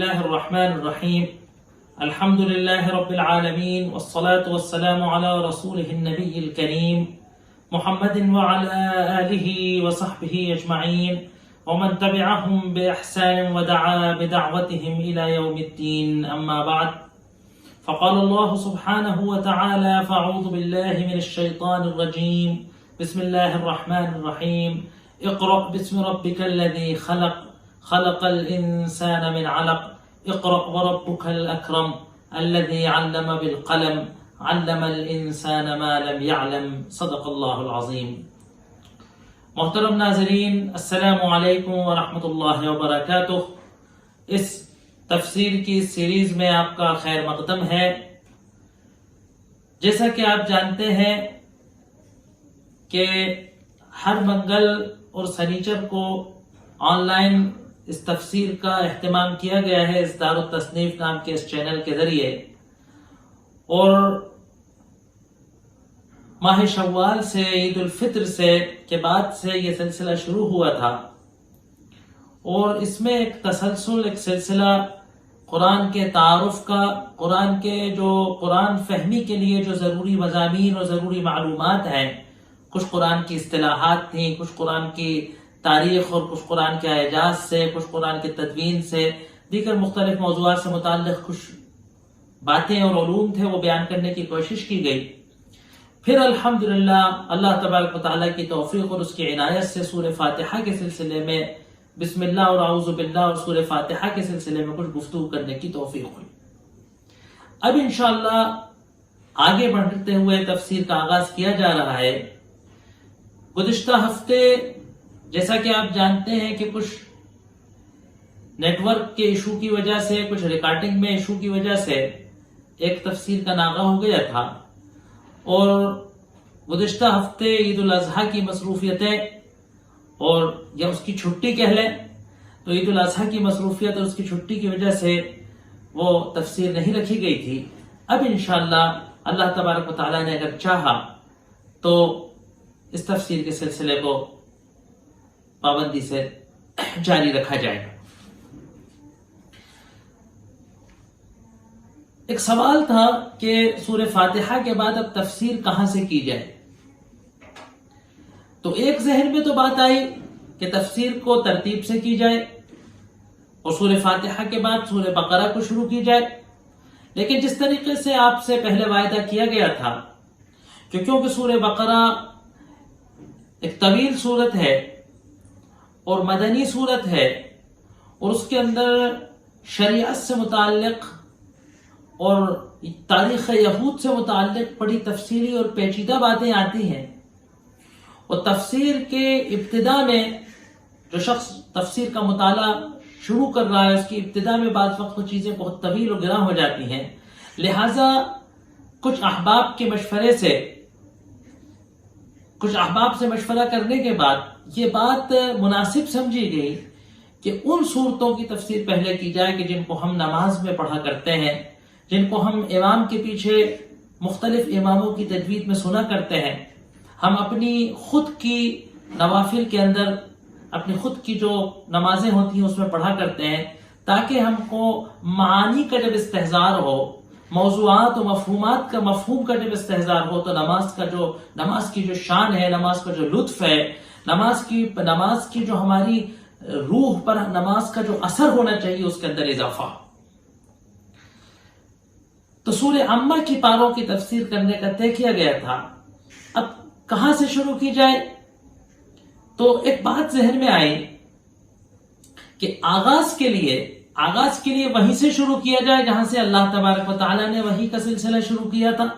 الله الرحمن الرحيم الحمد لله رب العالمين والصلاة والسلام على رسوله النبي الكريم محمد وعلى آله وصحبه أجمعين ومن تبعهم بإحسان ودعا بدعوتهم إلى يوم الدين أما بعد فقال الله سبحانه وتعالى فأعوذ بالله من الشيطان الرجيم بسم الله الرحمن الرحيم اقرأ باسم ربك الذي خلق الإنسان من علق اقرأ وربك الأكرم الذي علم بالقلم علم الإنسان ما لم يعلم صدق اللہ العظیم. محترم ناظرین، السلام علیکم ورحمۃ اللہ وبرکاتہ. اس تفسیر کی سیریز میں آپ کا خیر مقدم ہے. جیسا کہ آپ جانتے ہیں کہ ہر منگل اور سنیچر کو آن لائن اس تفسیر کا اہتمام کیا گیا ہے اس دار التصنیف نام کے اس چینل کے ذریعے، اور ماہ شوال سے عید الفطر کے بعد سے یہ سلسلہ شروع ہوا تھا، اور اس میں ایک تسلسل، ایک سلسلہ قرآن کے تعارف کا، قرآن فہمی کے لیے جو ضروری مضامین اور ضروری معلومات ہیں، کچھ قرآن کی اصطلاحات تھیں، کچھ قرآن کی تاریخ اور کچھ قرآن کے اعجاز سے، کچھ قرآن کے تدوین سے، دیگر مختلف موضوعات سے متعلق کچھ باتیں اور علوم تھے، وہ بیان کرنے کی کوشش کی گئی. پھر الحمدللہ اللہ تبارک و تعالیٰ کی توفیق اور اس کی عنایت سے سورہ فاتحہ کے سلسلے میں بسم اللہ اور اعوذ باللہ اور سورہ فاتحہ کے سلسلے میں کچھ گفتگو کرنے کی توفیق ہوئی. اب انشاءاللہ آگے بڑھتے ہوئے تفسیر کا آغاز کیا جا رہا ہے. گزشتہ ہفتے جیسا کہ آپ جانتے ہیں کہ کچھ نیٹ ورک کے ایشو کی وجہ سے، کچھ ریکارڈنگ میں ایشو کی وجہ سے ایک تفسیر کا ناغہ ہو گیا تھا، اور گزشتہ ہفتے عید الاضحیٰ کی مصروفیتیں اور یا اس کی چھٹی کہہ لیں تو عید الاضحیٰ کی مصروفیت اور اس کی چھٹی کی وجہ سے وہ تفسیر نہیں رکھی گئی تھی. اب انشاءاللہ اللہ تبارک و تعالیٰ نے اگر چاہا تو اس تفسیر کے سلسلے کو پابندی سے جاری رکھا جائے گا. ایک سوال تھا کہ سورہ فاتحہ کے بعد اب تفسیر کہاں سے کی جائے. تو ایک ذہن میں تو بات آئی کہ تفسیر کو ترتیب سے کی جائے اور سورہ فاتحہ کے بعد سورہ بقرہ کو شروع کی جائے. لیکن جس طریقے سے آپ سے پہلے وعدہ کیا گیا تھا کہ کیونکہ سورہ بقرہ ایک طویل صورت ہے اور مدنی صورت ہے، اور اس کے اندر شریعت سے متعلق اور تاریخ یہود سے متعلق بڑی تفصیلی اور پیچیدہ باتیں آتی ہیں، اور تفسیر کے ابتدا میں جو شخص تفسیر کا مطالعہ شروع کر رہا ہے اس کی ابتدا میں بعض وقت وہ چیزیں بہت طویل اور گراں ہو جاتی ہیں. لہٰذا کچھ احباب سے مشورہ کرنے کے بعد یہ بات مناسب سمجھی گئی کہ ان صورتوں کی تفسیر پہلے کی جائے کہ جن کو ہم نماز میں پڑھا کرتے ہیں، جن کو ہم امام کے پیچھے مختلف اماموں کی تجوید میں سنا کرتے ہیں. ہم اپنی خود کی نوافل کے اندر اپنی خود کی جو نمازیں ہوتی ہیں اس میں پڑھا کرتے ہیں، تاکہ ہم کو معانی کا جب استحضار ہو، موضوعات و مفہوم کا جب استحضار ہو، تو نماز کی جو شان ہے، نماز کا جو لطف ہے، نماز کی جو ہماری روح پر نماز کا جو اثر ہونا چاہیے اس کے اندر اضافہ. تو سورہ عامہ کی پاروں کی تفسیر کرنے کا طے کیا گیا تھا. اب کہاں سے شروع کی جائے؟ تو ایک بات ذہن میں آئی کہ آغاز کے لیے وہیں سے شروع کیا جائے جہاں سے اللہ تبارک و تعالیٰ نے وحی کا سلسلہ شروع کیا تھا.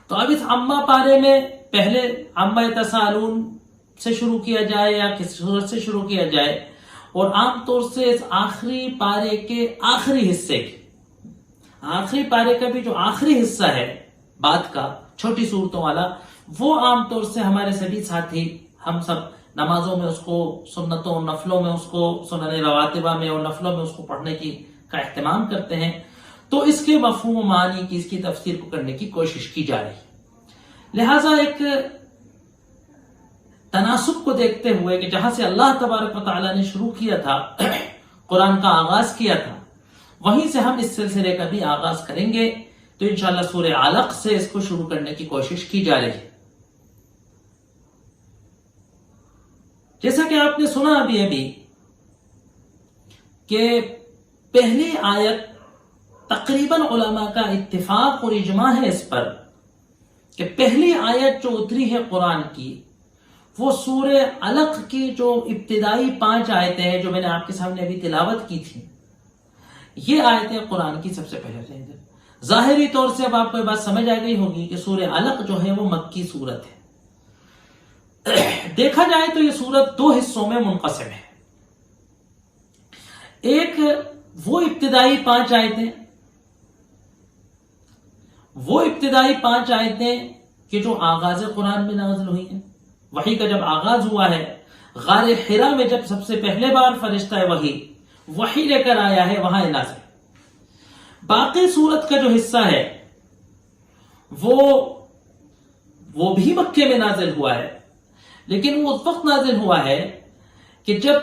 تو اب اس عامہ پارے میں پہلے عامہ یتساءلون سے شروع کیا جائے یا کس صورت سے شروع کیا جائے، اور عام طور سے اس آخری پارے کے آخری پارے کا بھی جو آخری حصہ ہے بات کا، چھوٹی صورتوں والا، وہ عام طور سے ہمارے سبھی ساتھی ہم سب نمازوں میں اس کو، سنتوں اور نفلوں میں اس کو، سنن رواتبہ میں اور نفلوں میں اس کو پڑھنے کا اہتمام کرتے ہیں. تو اس کے مفہوم و معنی کی، اس کی تفسیر کو کرنے کی کوشش کی جا رہی. لہٰذا ایک تناسب کو دیکھتے ہوئے کہ جہاں سے اللہ تبارک و تعالیٰ نے شروع کیا تھا قرآن کا آغاز کیا تھا، وہیں سے ہم اس سلسلے کا بھی آغاز کریں گے. تو انشاءاللہ سورہ علق سے اس کو شروع کرنے کی کوشش کی جا رہی ہے. جیسا کہ آپ نے سنا ابھی کہ پہلی آیت تقریباً علماء کا اتفاق اور اجماع ہے اس پر کہ پہلی آیت جو اتری ہے قرآن کی وہ سورہ علق کی جو ابتدائی 5 آیتیں ہیں جو میں نے آپ کے سامنے ابھی تلاوت کی تھی، یہ آیتیں قرآن کی سب سے پہلے ہیں. ظاہری طور سے اب آپ کو یہ بات سمجھ آ گئی ہوگی کہ سورہ علق جو ہے وہ مکی سورت ہے. دیکھا جائے تو یہ سورت 2 حصوں میں منقسم ہے. ایک وہ ابتدائی 5 آیتیں، کہ جو آغاز قرآن میں نازل ہوئی ہیں. وحی کا جب آغاز ہوا ہے، غار حرا میں جب سب سے پہلے بار فرشتہ وحی لے کر آیا ہے، وہاں نازل. باقی سورت کا جو حصہ ہے وہ بھی مکے میں نازل ہوا ہے، لیکن وہ اس وقت نازل ہوا ہے کہ جب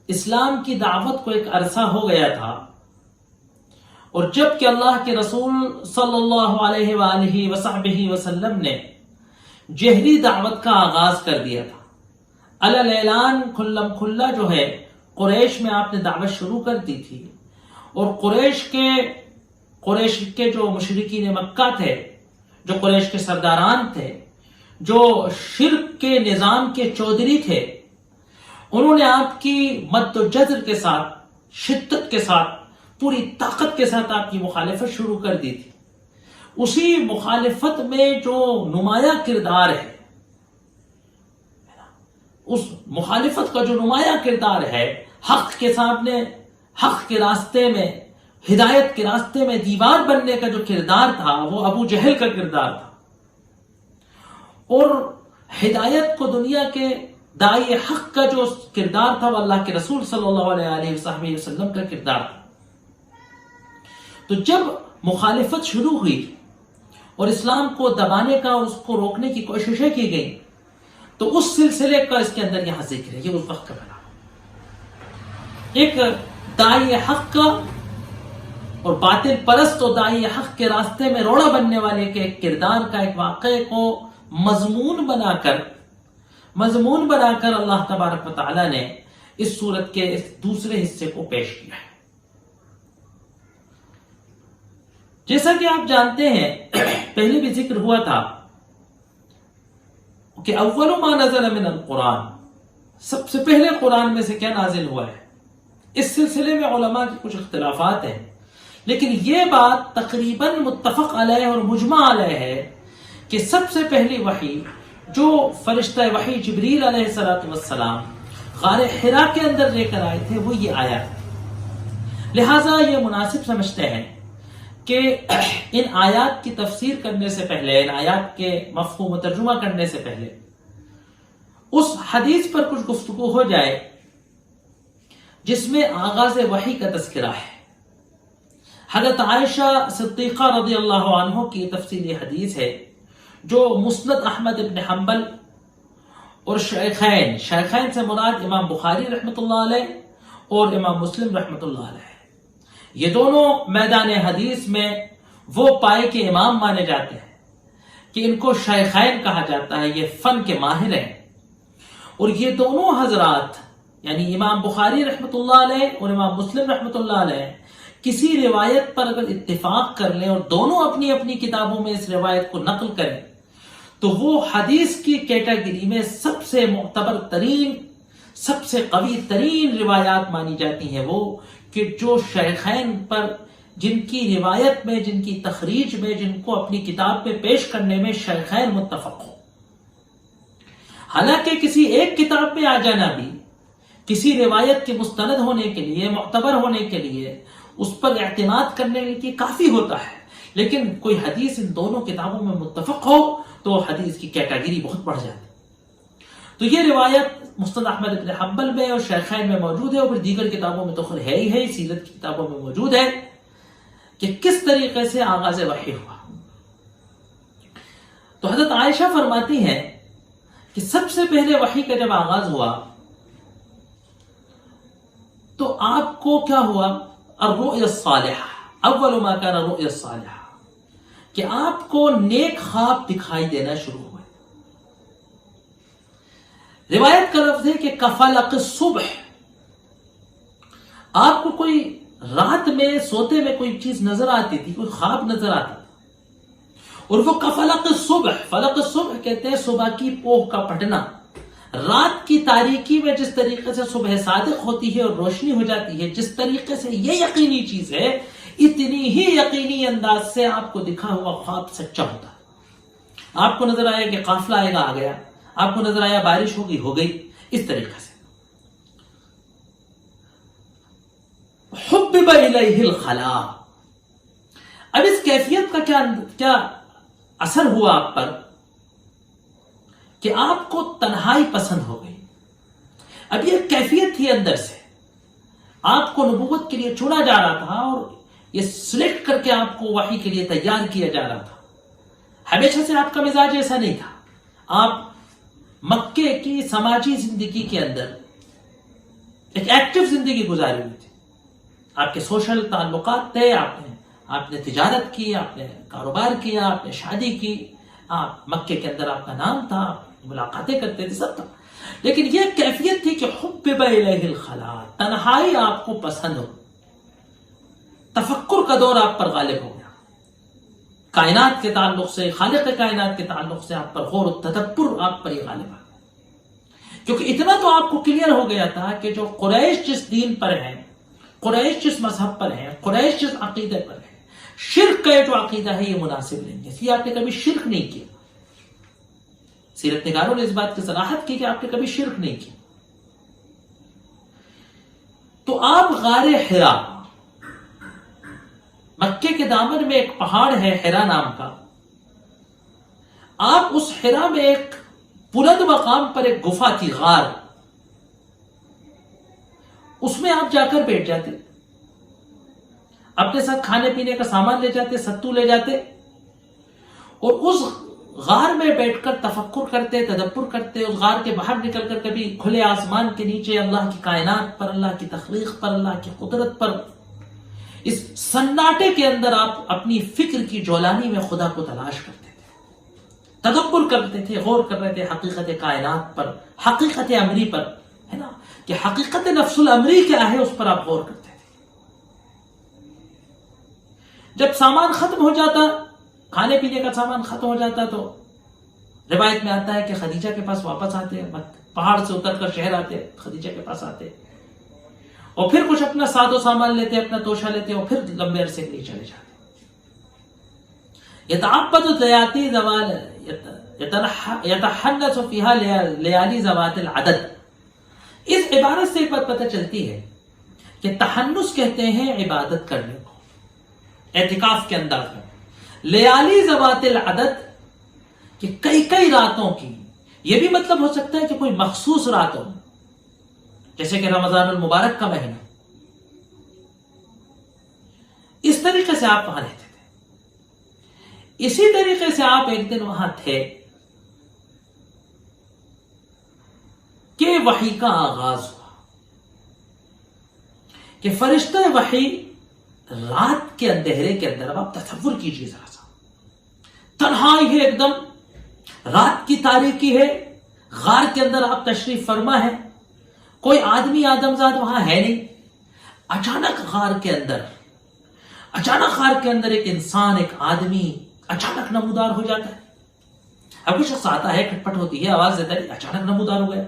اسلام کی دعوت کو ایک عرصہ ہو گیا تھا، اور جب کہ اللہ کے رسول صلی اللہ علیہ وآلہ وصحبہ وسلم نے جہری دعوت کا آغاز کر دیا تھا. علی اعلان کھلم کھلا جو ہے قریش میں آپ نے دعوت شروع کر دی تھی، اور قریش کے جو مشرکین مکہ تھے، جو قریش کے سرداران تھے، جو شرک کے نظام کے چودھری تھے، انہوں نے آپ کی مد و جزر کے ساتھ، شدت کے ساتھ، پوری طاقت کے ساتھ آپ کی مخالفت شروع کر دی تھی. اسی مخالفت میں جو نمایاں کردار ہے، اس مخالفت کا جو نمایاں کردار ہے، حق کے سامنے، حق کے راستے میں، ہدایت کے راستے میں دیوار بننے کا جو کردار تھا وہ ابو جہل کا کردار تھا، اور ہدایت کو دنیا کے داعی حق کا جو کردار تھا وہ اللہ کے رسول صلی اللہ علیہ وسلم کا کردار تھا. تو جب مخالفت شروع ہوئی اور اسلام کو دبانے کا اور اس کو روکنے کی کوششیں کی گئی، تو اس سلسلے کا اس کے اندر یہاں ذکر ہے. یہ اس وقت کا بنا ایک داعی حق کا اور باطل پرست و داعی حق کے راستے میں روڑا بننے والے کے ایک کردار کا، ایک واقعے کو مضمون بنا کر اللہ تبارک و تعالی نے اس سورت کے اس دوسرے حصے کو پیش کیا ہے. جیسا کہ آپ جانتے ہیں، پہلے بھی ذکر ہوا تھا کہ اول ما نزل من القرآن، سب سے پہلے قرآن میں سے کیا نازل ہوا ہے. اس سلسلے میں علماء کی کچھ اختلافات ہیں، لیکن یہ بات تقریباً متفق علیہ اور مجمع علیہ ہے کہ سب سے پہلی وحی جو فرشتہ وحی جبریل علیہ السلام غار حرا کے اندر لے کر آئے تھے وہ یہ آیا ہے. لہٰذا یہ مناسب سمجھتے ہیں کہ ان آیات کی تفسیر کرنے سے پہلے، ان آیات کے مفہوم و ترجمہ کرنے سے پہلے اس حدیث پر کچھ گفتگو ہو جائے جس میں آغاز وحی کا تذکرہ ہے. حضرت عائشہ صدیقہ رضی اللہ عنہ کی تفصیلی حدیث ہے جو مسند احمد ابن حنبل اور شیخین سے مراد امام بخاری رحمۃ اللہ علیہ اور امام مسلم رحمۃ اللہ علیہ، یہ دونوں میدان حدیث میں وہ پائے کے امام مانے جاتے ہیں کہ ان کو شیخین کہا جاتا ہے، یہ فن کے ماہر ہیں. اور یہ دونوں حضرات یعنی امام بخاری رحمۃ اللہ علیہ اور امام مسلم رحمۃ اللہ علیہ کسی روایت پر اگر اتفاق کر لیں اور دونوں اپنی اپنی کتابوں میں اس روایت کو نقل کریں تو وہ حدیث کی کیٹیگری میں سب سے معتبر ترین، سب سے قوی ترین روایات مانی جاتی ہیں، وہ کہ جو شیخین پر جن کی روایت میں، جن کی تخریج میں، جن کو اپنی کتاب پہ پیش کرنے میں شیخین متفق ہو. حالانکہ کسی ایک کتاب میں آ جانا بھی کسی روایت کے مستند ہونے کے لیے، معتبر ہونے کے لیے، اس پر اعتماد کرنے کے لیے کافی ہوتا ہے، لیکن کوئی حدیث ان دونوں کتابوں میں متفق ہو تو حدیث کی کیٹیگری بہت بڑھ جاتی. تو یہ روایت مسند احمد بن حنبل میں اور شیخین میں موجود ہے، اور پھر دیگر کتابوں میں تو خیر ہے ہی ہے، سیرت کی کتابوں میں موجود ہے کہ کس طریقے سے آغاز وحی ہوا. تو حضرت عائشہ فرماتی ہیں کہ سب سے پہلے وحی کا جب آغاز ہوا تو آپ کو کیا ہوا؟ الرؤیا الصالحہ، اول ما کان الرؤیا الصالحہ، کہ آپ کو نیک خواب دکھائی دینا شروع ہوئے۔ روایت کا لفظ ہے کہ کفلق الصبح، آپ کو کوئی رات میں سوتے میں کوئی چیز نظر آتی تھی، کوئی خواب نظر آتا تھا، اور وہ کفلق الصبح، فلق الصبح کہتے ہیں صبح کی پوہ کا پھٹنا۔ رات کی تاریکی میں جس طریقے سے صبح صادق ہوتی ہے اور روشنی ہو جاتی ہے، جس طریقے سے یہ یقینی چیز ہے، اتنی ہی یقینی انداز سے آپ کو دکھا ہوا خواب سچا ہوتا ہے۔ آپ کو نظر آیا کہ قافلہ آئے گا، آ گیا، آپ کو نظر آیا بارش ہوگی، ہو گئی، اس طریقے سے۔ حبب الیہ الخلا، اب اس کیفیت کا کیا اثر ہوا آپ پر کہ آپ کو تنہائی پسند ہو گئی۔ اب یہ کیفیت تھی اندر سے، آپ کو نبوت کے لیے چنا جا رہا تھا اور یہ سلیکٹ کر کے آپ کو وحی کے لیے تیار کیا جا رہا تھا۔ ہمیشہ سے آپ کا مزاج ایسا نہیں تھا۔ آپ مکے کی سماجی زندگی کے اندر ایک ایکٹیو زندگی گزاری ہوئی تھی، آپ کے سوشل تعلقات تھے، آپ نے تجارت کی، آپ نے کاروبار کیا، آپ نے شادی کی، آپ مکے کے اندر آپ کا نام تھا، ملاقاتیں کرتے تھے، سب تھا، لیکن یہ کیفیت تھی کہ حبب الیہ الخلا، تنہائی آپ کو پسند ہو، تفکر کا دور آپ پر غالب ہو گیا، کائنات کے تعلق سے، خالق کائنات کے تعلق سے آپ پر غور و تدبر آپ پر یہ غالب آ گیا، کیونکہ اتنا تو آپ کو کلیئر ہو گیا تھا کہ جو قریش جس دین پر ہیں، قریش جس مذہب پر ہیں، قریش جس عقیدے پر ہیں، شرک کا جو عقیدہ ہے یہ مناسب نہیں ہے، اس لیے آپ نے کبھی شرک نہیں کیا۔ سیرت نگاروں نے اس بات کی صراحت کی کہ آپ نے کبھی شرک نہیں کیا۔ تو آپ غار حرا، مکے کے دامن میں ایک پہاڑ ہے حرا نام کا، آپ اس حرا میں ایک بلند مقام پر ایک گفا تھی، غار، اس میں آپ جا کر بیٹھ جاتے، اپنے ساتھ کھانے پینے کا سامان لے جاتے، ستو لے جاتے، اور اس غار میں بیٹھ کر تفکر کرتے، تدبر کرتے، اس غار کے باہر نکل کر کبھی کھلے آسمان کے نیچے اللہ کی کائنات پر، اللہ کی تخلیق پر، اللہ کی قدرت پر، اس سناٹے کے اندر آپ اپنی فکر کی جولانی میں خدا کو تلاش کرتے تھے، تدبر کرتے تھے، غور کر رہے تھے حقیقت کائنات پر، حقیقت امری پر، ہے نا، کہ حقیقت نفس الامری کیا ہے، اس پر آپ غور کرتے تھے۔ جب سامان ختم ہو جاتا، کھانے پینے کا سامان ختم ہو جاتا، تو روایت میں آتا ہے کہ خدیجہ کے پاس واپس آتے، پہاڑ سے اتر کر شہر آتے، خدیجہ کے پاس آتے، اور پھر کچھ اپنا ساز و سامان لیتے، اپنا توشہ لیتے، اور پھر لمبے عرصے کے لیے چلے جاتے۔ يتعبد الليالي زوال يتحنث فيها ليالي ذوات العدد، اس عبارت سے ایک بات پتہ چلتی ہے کہ تحنث کہتے ہیں عبادت کرنے کو، اعتکاف کے انداز میں، لیالی ذوات العدد کہ کئی راتوں کی، یہ بھی مطلب ہو سکتا ہے کہ کوئی مخصوص راتوں، جیسے کہ رمضان المبارک کا مہینہ، اس طریقے سے آپ وہاں رہتے تھے۔ اسی طریقے سے آپ ایک دن وہاں تھے کہ وحی کا آغاز ہوا، کہ فرشتہ وحی رات کے اندھیرے کے اندر، اب آپ تصور کیجیے ذرا سا، تنہائی ہے ایک دم، رات کی تاریکی ہے، غار کے اندر آپ تشریف فرما ہے، کوئی آدمی آدمزاد وہاں ہے نہیں، اچانک غار کے اندر ایک انسان، ایک آدمی اچانک نمودار ہو جاتا ہے۔ اب کوئی شخص آتا ہے، کھٹپٹ ہوتی ہے، آواز دیتا ہے، اچانک نمودار ہو گیا۔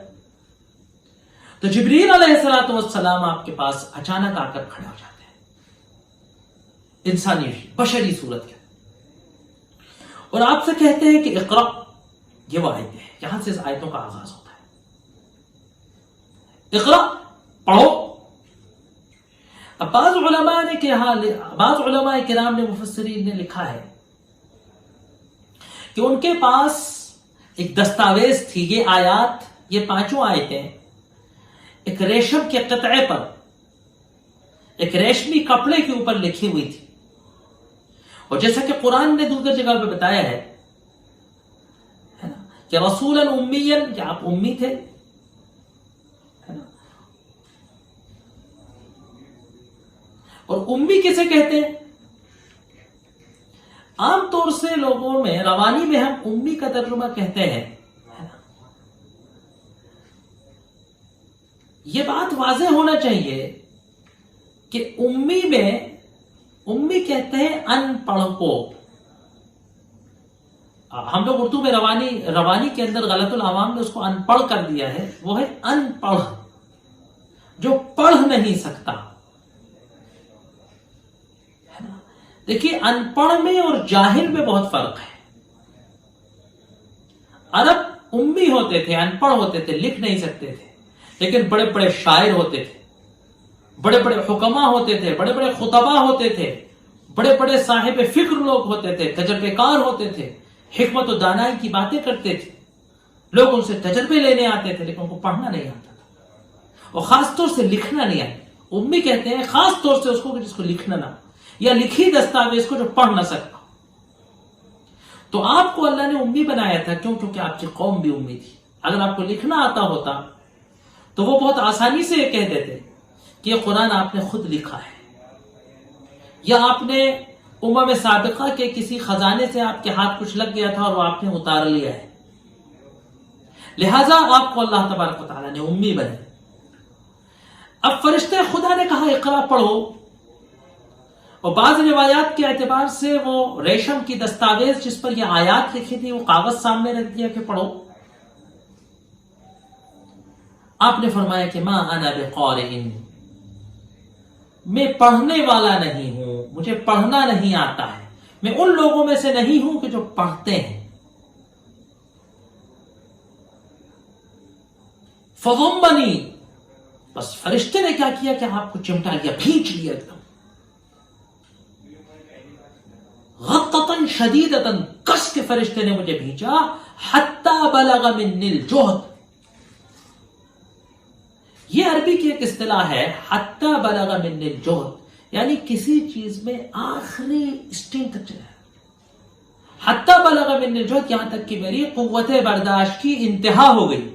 تو جبریل علیہ السلام آپ کے پاس اچانک آ کر کھڑے ہو جاتے ہیں، انسانی بشری صورت کے، اور آپ سے کہتے ہیں کہ اقرا، یہ وہ آیتیں ہیں، یہاں سے اس آیتوں کا آغاز ہوتا ہے، اقرا، پڑھو۔ اب بعض علماء کرام نے، مفسرین نے لکھا ہے کہ ان کے پاس ایک دستاویز تھی، یہ آیات، یہ پانچوں آیتیں ایک ریشم کے قطعے پر، ایک ریشمی کپڑے کے اوپر لکھی ہوئی تھی، اور جیسا کہ قرآن نے دوسری جگہ پہ بتایا ہے نا، کہ رسولا امیا، کہ آپ امی تھے، ہے نا، اور امی کسے کہتے ہیں؟ عام طور سے لوگوں میں روانی میں ہم امی کا ترجمہ کہتے ہیں. یہ بات واضح ہونا چاہیے کہ امی میں امی کہتے ہیں ان پڑھ کو. ہم لوگ اردو میں روانی کے اندر غلط العوام نے اس کو ان پڑھ کر دیا ہے. وہ ہے ان پڑھ، جو پڑھ نہیں سکتا. دیکھیے ان پڑھ میں اور جاہل میں بہت فرق ہے. عرب امی ہوتے تھے، ان پڑھ ہوتے تھے، لکھ نہیں سکتے تھے، لیکن بڑے بڑے شاعر ہوتے تھے، بڑے بڑے حکما ہوتے تھے، بڑے بڑے خطبہ ہوتے تھے، بڑے بڑے صاحب فکر لوگ ہوتے تھے، تجربے کار ہوتے تھے، حکمت و دانائی کی باتیں کرتے تھے. لوگ ان سے تجربے لینے آتے تھے، لیکن ان کو پڑھنا نہیں آتا تھا، اور خاص طور سے لکھنا نہیں آتا. امی کہتے ہیں خاص طور سے اس کو جس کو لکھنا نہ، یا لکھی دستاویز کو جو پڑھ نہ سکتا. تو آپ کو اللہ نے امی بنایا تھا. کیوں؟ کیونکہ آپ کی قوم بھی امی تھی. اگر آپ کو لکھنا آتا ہوتا تو وہ بہت آسانی سے یہ کہہ دیتے کہ یہ قرآن آپ نے خود لکھا ہے، یا آپ نے امم سابقہ کے کسی خزانے سے آپ کے ہاتھ کچھ لگ گیا تھا اور وہ آپ نے اتار لیا ہے. لہذا آپ کو اللہ تبارک و تعالیٰ نے امی بنائے. اب فرشتے خدا نے کہا اقرا پڑھو، اور بعض روایات کے اعتبار سے وہ ریشم کی دستاویز جس پر یہ آیات لکھی تھی وہ کاغذ سامنے رکھ دیا کہ پڑھو. آپ نے فرمایا کہ ما انا بقارئ، میں پڑھنے والا نہیں ہوں، مجھے پڑھنا نہیں آتا ہے، میں ان لوگوں میں سے نہیں ہوں کہ جو پڑھتے ہیں. فضمنی، بس فرشتے نے کیا کیا کہ آپ کو چمٹا لیا، بھینچ لیا ایک دم. غطتاً شدیدتاً، کس کے فرشتے نے مجھے بھینچا. حتی بلغ منی الجہد، یہ عربی کی ایک اصطلاح ہے. حتی بلغ منی الجہد یعنی کسی چیز میں آخری اسٹینگ تک چلا. حتی بلغ منی الجہد، یہاں تک کہ میری قوت برداشت کی انتہا ہو گئی،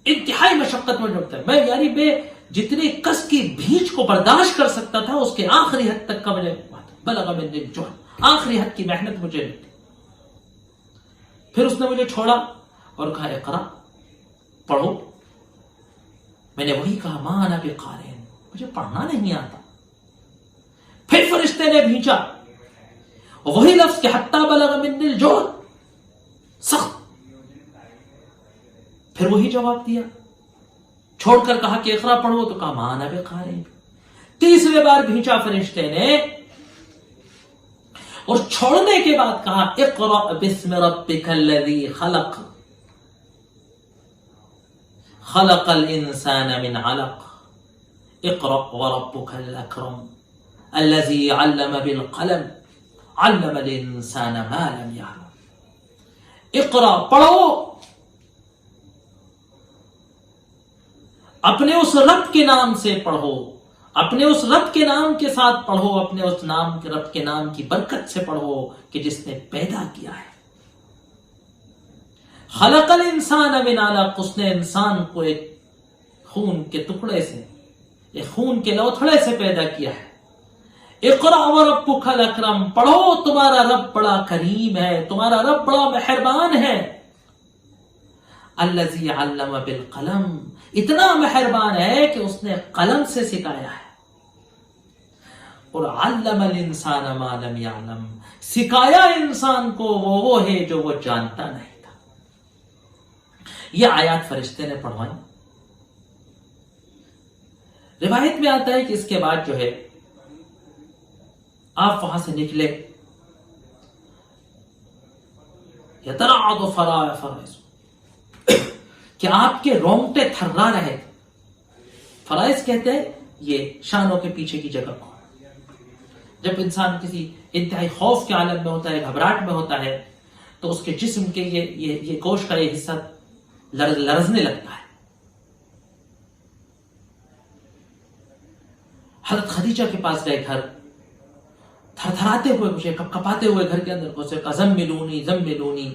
انتہائی مشقت میں ڈوبتا ہے میں. یعنی میں جتنی کس کی بھینچ کو برداشت کر سکتا تھا اس کے آخری حد تک کا مجھے بلغ منی الجہد، آخری حد کی محنت مجھے ملی. پھر اس نے مجھے چھوڑا اور کہا اقرا پڑھو. میں نے وہی کہا ما انا بقارئ، مجھے پڑھنا نہیں آتا. پھر فرشتے نے بھینچا، وہی لفظ کہ حتی بلغ منی الجہد، سخت. پھر وہی جواب دیا، چھوڑ کر کہا کہ اقرا پڑھو، تو کہا ما انا بقارئ. تیسرے بار بھینچا فرشتے نے، اور چھوڑنے کے بعد کہا اقرأ باسم ربک الذی خلق، خلق الانسان من علق، اقرأ وربک الاکرم الذی علم بالقلم علم الانسان ما لم یعلم. اقرأ پڑھو، اپنے اس رب کے نام سے پڑھو، اپنے اس رب کے نام کے ساتھ پڑھو، اپنے اس نام کے رب کے نام کی برکت سے پڑھو کہ جس نے پیدا کیا ہے. خلق الانسان من علق، اس نے انسان کو ایک خون کے ٹکڑے سے، ایک خون کے لوتھڑے سے پیدا کیا ہے. اقرأ وربک الاکرم، پڑھو، تمہارا رب بڑا کریم ہے، تمہارا رب بڑا مہربان ہے. الذی علم بالقلم، اتنا مہربان ہے کہ اس نے قلم سے سکھایا ہے. اور علم الانسان ما لم یعلم، سکھایا انسان کو وہ ہے جو وہ جانتا نہیں تھا. یہ آیات فرشتے نے پڑھوائی. روایت میں آتا ہے کہ اس کے بعد جو ہے آپ وہاں سے نکلے، یترعد فرائض، کہ آپ کے رونگٹے تھرا رہے. فرائض کہتے ہیں یہ شانوں کے پیچھے کی جگہ کو. جب انسان کسی انتہائی خوف کے عالم میں ہوتا ہے، گھبراہٹ میں ہوتا ہے، تو اس کے جسم کے یہ گوشت کا یہ حصہ لرزنے لگتا ہے. حضرت خدیجہ کے پاس گئے گھر، تھر تھراتے ہوئے، مجھے کپ کپاتے ہوئے گھر کے اندر گھسے، زملونی زملونی.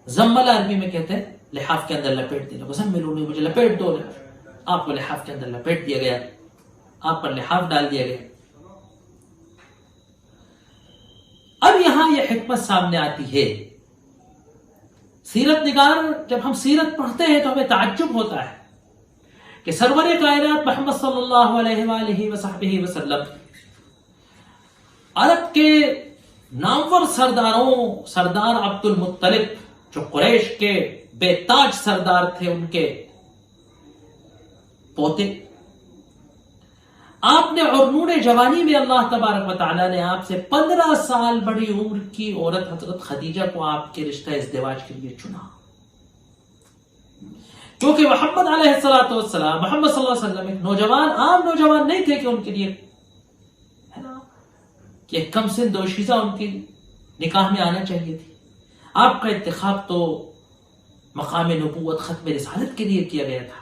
زملہ عربی میں کہتے ہیں لحاف کے اندر لپیٹ دینا. زملونی، مجھے لپیٹ دو. آپ کو لحاف کے اندر لپیٹ دیا گیا. آپ پر لحاف ڈال دیا گیا۔ اب یہاں یہ حکمت سامنے آتی ہے، سیرت نگار جب ہم سیرت پڑھتے ہیں تو ہمیں تعجب ہوتا ہے کہ سرور کائنات محمد صلی اللہ علیہ وآلہ وصحبہ وسلم عرب کے نامور سرداروں، سردار عبد المطلب جو قریش کے بے تاج سردار تھے، ان کے پوتے، آپ نے عرنون جوانی میں اللہ تبارک و تعالیٰ نے آپ سے 15 سال بڑی عمر کی عورت حضرت خدیجہ کو آپ کے رشتہ ازدواج کے لیے چنا، کیونکہ محمد علیہ الصلوۃ والسلام، محمد صلی اللہ علیہ وسلم ایک نوجوان، عام نوجوان نہیں تھے کہ ان کے لیے ہے نا کہ ایک کم سن دوشیزہ ان کی نکاح میں آنا چاہیے تھی۔ آپ کا انتخاب تو مقام نبوت ختم رسالت کے لیے کیا گیا تھا۔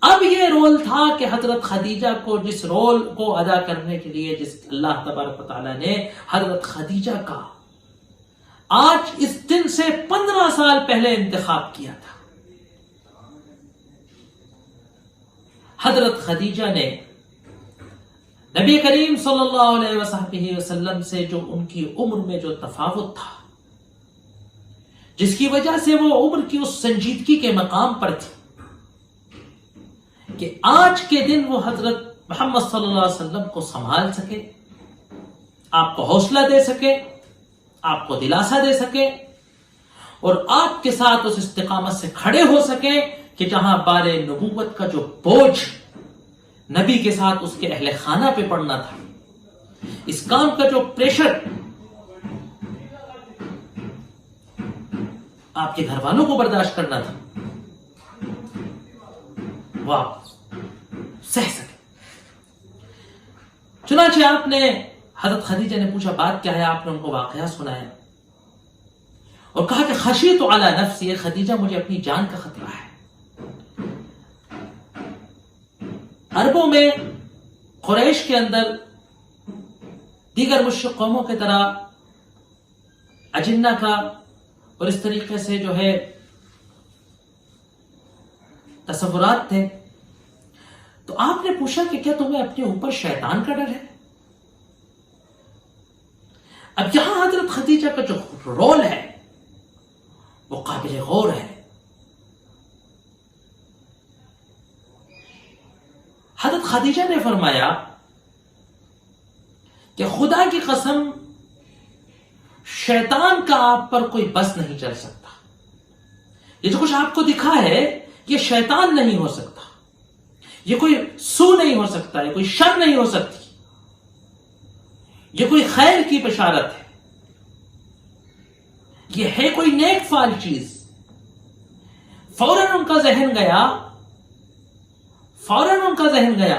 اب یہ رول تھا کہ حضرت خدیجہ کو، جس رول کو ادا کرنے کے لیے جس اللہ تبارک و تعالیٰ نے حضرت خدیجہ کا آج اس دن سے 15 سال پہلے انتخاب کیا تھا، حضرت خدیجہ نے نبی کریم صلی اللہ علیہ وسلم وسلم سے جو ان کی عمر میں جو تفاوت تھا، جس کی وجہ سے وہ عمر کی اس سنجیدگی کے مقام پر تھی کہ آج کے دن وہ حضرت محمد صلی اللہ علیہ وسلم کو سنبھال سکے، آپ کو حوصلہ دے سکے، آپ کو دلاسا دے سکے، اور آپ کے ساتھ اس استقامت سے کھڑے ہو سکے کہ جہاں بار نبوت کا جو بوجھ نبی کے ساتھ اس کے اہل خانہ پہ پڑنا تھا، اس کام کا جو پریشر آپ کے گھر والوں کو برداشت کرنا تھا، وہ آپ سہ سکے۔ چنانچہ آپ نے، حضرت خدیجہ نے پوچھا بات کیا ہے، آپ نے ان کو واقعہ سنایا اور کہا کہ خشیت علی نفسی، خدیجہ مجھے اپنی جان کا خطرہ ہے۔ عربوں میں، قریش کے اندر دیگر مشرک قوموں کی طرح اجنہ کا اور اس طریقے سے جو ہے تصورات تھے، تو آپ نے پوچھا کہ کیا تمہیں اپنے اوپر شیطان کا ڈر ہے؟ اب یہاں حضرت خدیجہ کا جو رول ہے وہ قابل غور ہے۔ حضرت خدیجہ نے فرمایا کہ خدا کی قسم شیطان کا آپ پر کوئی بس نہیں چل سکتا، یہ جو کچھ آپ کو دکھا ہے یہ شیطان نہیں ہو سکتا، یہ کوئی سو نہیں ہو سکتا، یہ کوئی شر نہیں ہو سکتی، یہ کوئی خیر کی بشارت ہے، یہ ہے کوئی نیک فال چیز۔ فوراً ان کا ذہن گیا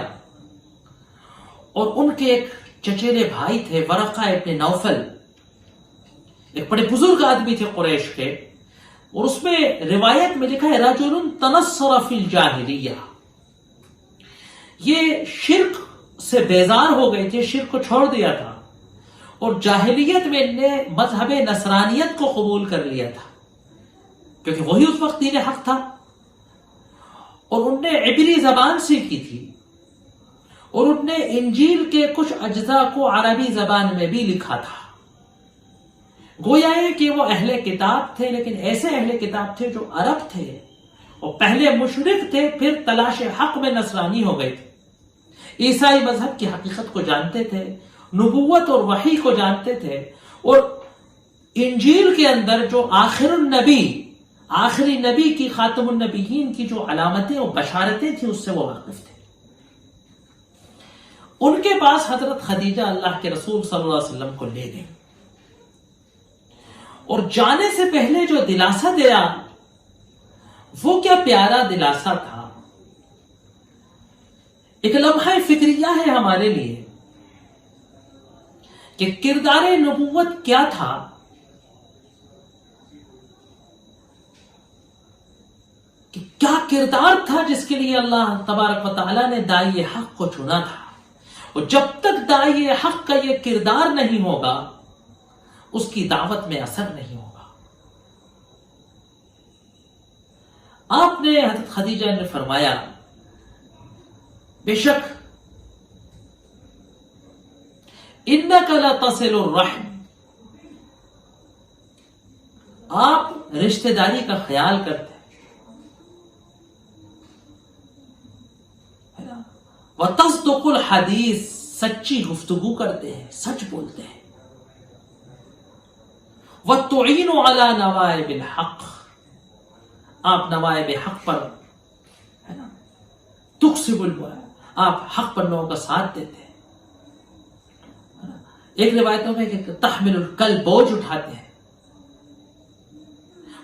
اور ان کے ایک چچیرے بھائی تھے ورقہ ابن نوفل، ایک بڑے بزرگ آدمی تھے قریش کے، اور اس میں روایت میں لکھا ہے رجل تنصر فی الجاہلیہ، یہ شرک سے بیزار ہو گئے تھے، شرک کو چھوڑ دیا تھا اور جاہلیت میں ان نے مذہب نصرانیت کو قبول کر لیا تھا، کیونکہ وہی اس وقت دین حق تھا، اور ان نے عبری زبان سیکھی تھی، اور ان نے انجیل کے کچھ اجزاء کو عربی زبان میں بھی لکھا تھا۔ گویا ہے کہ وہ اہل کتاب تھے، لیکن ایسے اہل کتاب تھے جو عرب تھے، وہ پہلے مشرک تھے، پھر تلاش حق میں نصرانی ہو گئے تھے، عیسائی مذہب کی حقیقت کو جانتے تھے، نبوت اور وحی کو جانتے تھے، اور انجیل کے اندر جو آخری نبی کی، خاتم النبیین کی جو علامتیں اور بشارتیں تھیں اس سے وہ واقف تھے۔ ان کے پاس حضرت خدیجہ اللہ کے رسول صلی اللہ علیہ وسلم کو لے گئے، اور جانے سے پہلے جو دلاسا دیا وہ کیا پیارا دلاسا تھا، ایک لمحہ فکریہ ہے ہمارے لیے کہ کردار نبوت کیا تھا، کہ کیا کردار تھا جس کے لیے اللہ تبارک و تعالیٰ نے داعی حق کو چنا تھا، اور جب تک داعی حق کا یہ کردار نہیں ہوگا اس کی دعوت میں اثر نہیں ہوگا۔ آپ نے، حضرت خدیجہ نے فرمایا بے شک انک لتصل الرحم، آپ رشتہ داری کا خیال کرتے ہیں، وتصدق الحدیث، سچی گفتگو کرتے ہیں، سچ بولتے ہیں، وتعین علی نوائب الحق، آپ نوائب حق پر تقسم البعد، آپ حق پر لوگوں کا ساتھ دیتے ہیں۔ ایک روایتوں میں کہ تحمل الکل، بوجھ اٹھاتے ہیں،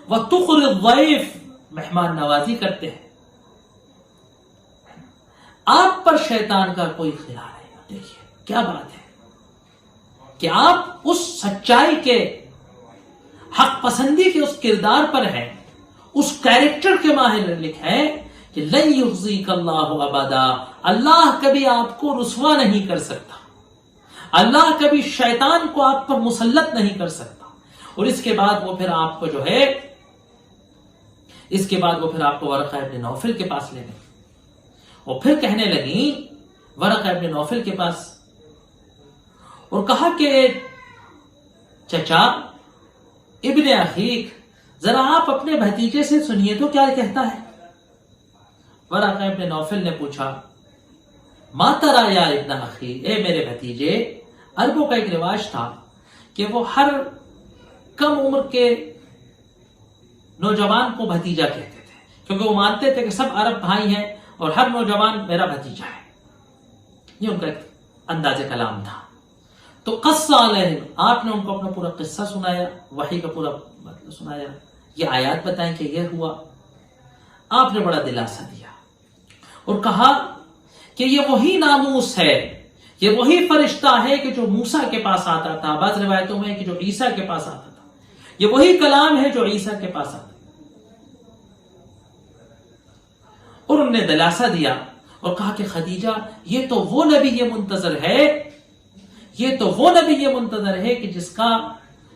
وتقر الضیف، مہمان نوازی کرتے ہیں، آپ پر شیطان کا کوئی خیال نہیں۔ دیکھیے کیا بات ہے کہ آپ اس سچائی کے، حق پسندی کے اس کردار پر ہیں، اس کیریکٹر کے ماہر لکھے کہ لن یخزیک اللہ ابدا، اللہ کبھی آپ کو رسوا نہیں کر سکتا، اللہ کبھی شیطان کو آپ پر مسلط نہیں کر سکتا۔ اور اس کے بعد وہ پھر آپ کو جو ہے، اس کے بعد وہ پھر آپ کو ورقہ ابن نوفل کے پاس لے گئے، اور پھر کہنے لگی ورقہ ابن نوفل کے پاس، اور کہا کہ چچا ابن اخیک، ذرا آپ اپنے بھتیجے سے سنیے تو کیا کہتا ہے۔ ورقہ ابن نوفل نے پوچھا ما ترى یا ابن اخی، اے میرے بھتیجے، عربوں کا ایک رواج تھا کہ وہ ہر کم عمر کے نوجوان کو بھتیجا کہتے تھے، کیونکہ وہ مانتے تھے کہ سب عرب بھائی ہیں اور ہر نوجوان میرا بھتیجا ہے، یہ ان کا ایک انداز کلام تھا۔ تو قص علیہم، آپ نے ان کو اپنا پورا قصہ سنایا، وحی کا پورا مطلب سنایا، یہ آیات بتائیں کہ یہ ہوا۔ آپ نے بڑا دلاسا دیا اور کہا کہ یہ وہی ناموس ہے، یہ وہی فرشتہ ہے کہ جو موسیٰ کے پاس آتا تھا، بعض روایتوں میں کہ جو عیسیٰ کے پاس آتا تھا، یہ وہی کلام ہے جو عیسیٰ کے پاس آتا تھا۔ اور انہوں نے دلاسا دیا اور کہا کہ خدیجہ، یہ تو وہ نبی یہ منتظر ہے، یہ تو وہ نبی یہ منتظر ہے کہ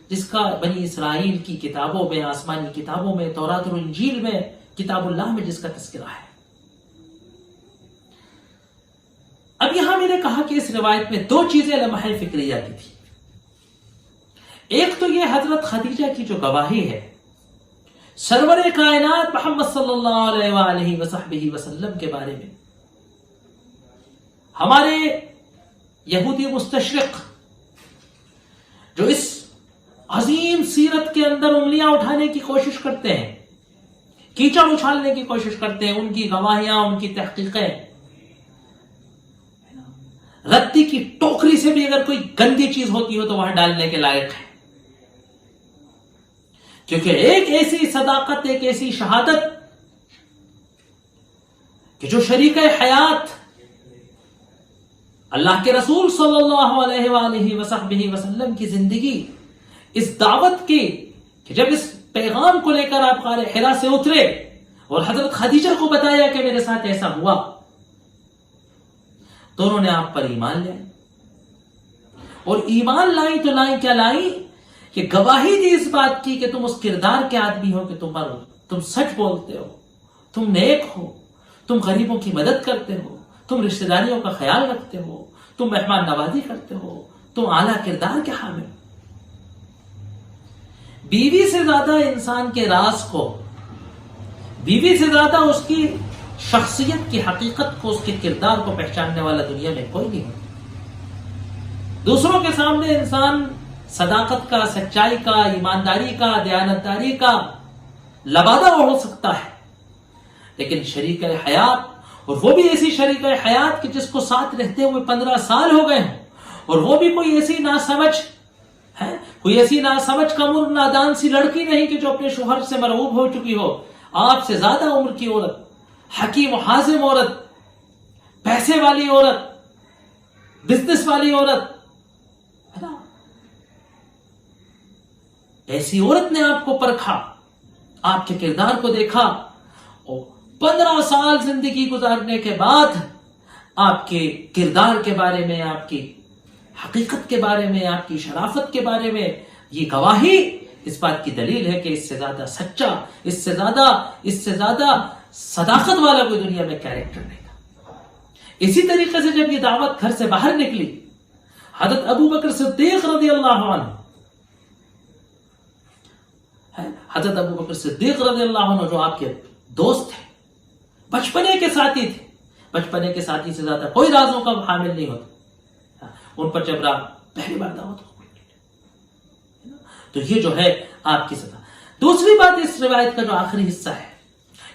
جس کا بنی اسرائیل کی کتابوں میں، آسمانی کتابوں میں، تورات اور انجیل میں، کتاب اللہ میں جس کا تذکرہ ہے۔ اب یہاں میں نے کہا کہ اس روایت میں دو چیزیں لمحہ فکریہ کی تھی۔ ایک تو یہ حضرت خدیجہ کی جو گواہی ہے سرور کائنات محمد صلی اللہ علیہ وآلہ وصحبہ وسلم کے بارے میں، ہمارے یہودی مستشرق جو اس عظیم سیرت کے اندر انگلیاں اٹھانے کی کوشش کرتے ہیں، کیچڑ اچھالنے کی کوشش کرتے ہیں، ان کی گواہیاں، ان کی تحقیقیں رتی کی ٹوکری سے بھی اگر کوئی گندی چیز ہوتی ہو تو وہاں ڈالنے کے لائق ہے، کیونکہ ایک ایسی صداقت، ایک ایسی شہادت کہ جو شریک حیات اللہ کے رسول صلی اللہ علیہ وآلہ وصحبہ وسلم کی زندگی، اس دعوت کی کہ جب اس پیغام کو لے کر آپ غار حرا سے اترے اور حضرت خدیجہ کو بتایا کہ میرے ساتھ ایسا ہوا، تو انہوں نے آپ پر ایمان لیا، اور ایمان لائی تو لائی کیا لائی کہ گواہی دی اس بات کی کہ تم اس کردار کے آدمی ہو کہ تم سچ بولتے ہو، تم نیک ہو، تم غریبوں کی مدد کرتے ہو، تم رشتہ داریوں کا خیال رکھتے ہو، تم مہمان نوازی کرتے ہو، تم اعلیٰ کردار کے حامل ہو۔ بیوی سے زیادہ انسان کے راز کو، بیوی سے زیادہ اس کی شخصیت کی حقیقت کو، اس کے کردار کو پہچاننے والا دنیا میں کوئی نہیں ہوتا۔ دوسروں کے سامنے انسان صداقت کا، سچائی کا، ایمانداری کا، دیانتداری کا لبادہ ہو سکتا ہے، لیکن شریک حیات، اور وہ بھی ایسی شریک حیات کہ جس کو ساتھ رہتے ہوئے 15 سال ہو گئے ہوں، اور وہ بھی کوئی ایسی ناسمجھ ہے، کوئی ایسی ناسمجھ کمر نادان سی لڑکی نہیں کہ جو اپنے شوہر سے مرعوب ہو چکی ہو، آپ سے زیادہ عمر کی عورت، حکیم و حازم عورت، پیسے والی عورت، بزنس والی عورت ہے نا، ایسی عورت نے آپ کو پرکھا، آپ کے کردار کو دیکھا، اور 15 سال زندگی گزارنے کے بعد آپ کے کردار کے بارے میں، آپ کی حقیقت کے بارے میں، آپ کی شرافت کے بارے میں یہ گواہی اس بات کی دلیل ہے کہ اس سے زیادہ سچا، اس سے زیادہ صداقت والا کوئی دنیا میں کیریکٹر نہیں تھا۔ اسی طریقے سے جب یہ دعوت گھر سے باہر نکلی، حضرت ابو بکر صدیق رضی اللہ عنہ، حضرت ابو بکر صدیق رضی اللہ عنہ جو آپ کے دوست تھے، بچپنے کے ساتھی تھے، بچپنے کے ساتھی سے زیادہ کوئی رازوں کا حامل نہیں ہوتا، ان پر جب پہلی بار دعوت ہو، تو یہ جو ہے آپ کی سزا۔ دوسری بات اس روایت کا جو آخری حصہ ہے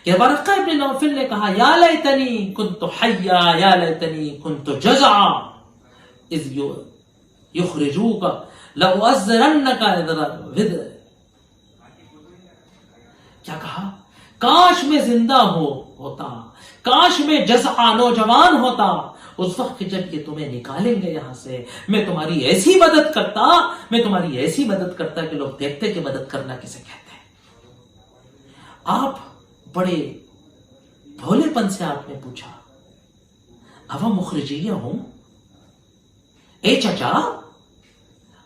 کہ ورقہ ابن نوفل نے کہا یا لیتنی کنت حیا یا لیتنی کنت جزعا اذ یخرجوک لأعذرنک کیا کہا؟ کاش میں زندہ ہوتا، کاش میں جزع نوجوان ہوتا اس وقت جب یہ تمہیں نکالیں گے یہاں سے، میں تمہاری ایسی مدد کرتا کہ لوگ دیکھتے کہ مدد کرنا کسے کہتے ہیں۔ آپ بڑے بھولے پن سے آپ نے پوچھا اب مخرجیہ ہوں؟ اے چچا،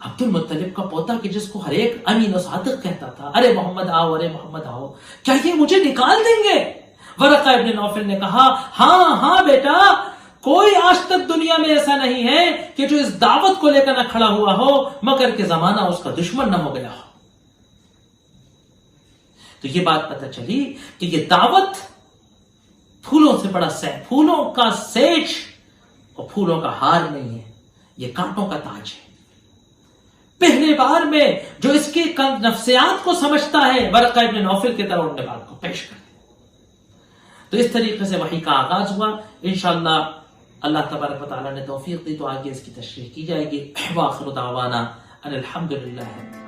عبد المطلب کا پوتا کہ جس کو ہر ایک امین و صادق کہتا تھا، ارے محمد آؤ، ارے محمد آؤ، کیا یہ مجھے نکال دیں گے؟ ورقہ ابن نوفل نے کہا ہاں بیٹا، کوئی آج تک دنیا میں ایسا نہیں ہے کہ جو اس دعوت کو لے کر نہ کھڑا ہوا ہو مگر کہ زمانہ اس کا دشمن نہ ہو گیا ہو۔ تو یہ بات پتہ چلی کہ یہ دعوت پھولوں سے بڑا پھولوں کا سیج اور پھولوں کا ہار نہیں ہے، یہ کانٹوں کا تاج ہے۔ پہلے بار میں جو اس کی نفسیات کو سمجھتا ہے ورقہ ابن نوفل کی طرح اپنے بات کو پیش کرے۔ تو اس طریقے سے وحی کا آغاز ہوا۔ انشاءاللہ اللہ تبارک و تعالیٰ نے توفیق دی تو آگے اس کی تشریح کی جائے گی۔ وآخر دعوانا ان الحمدللہ۔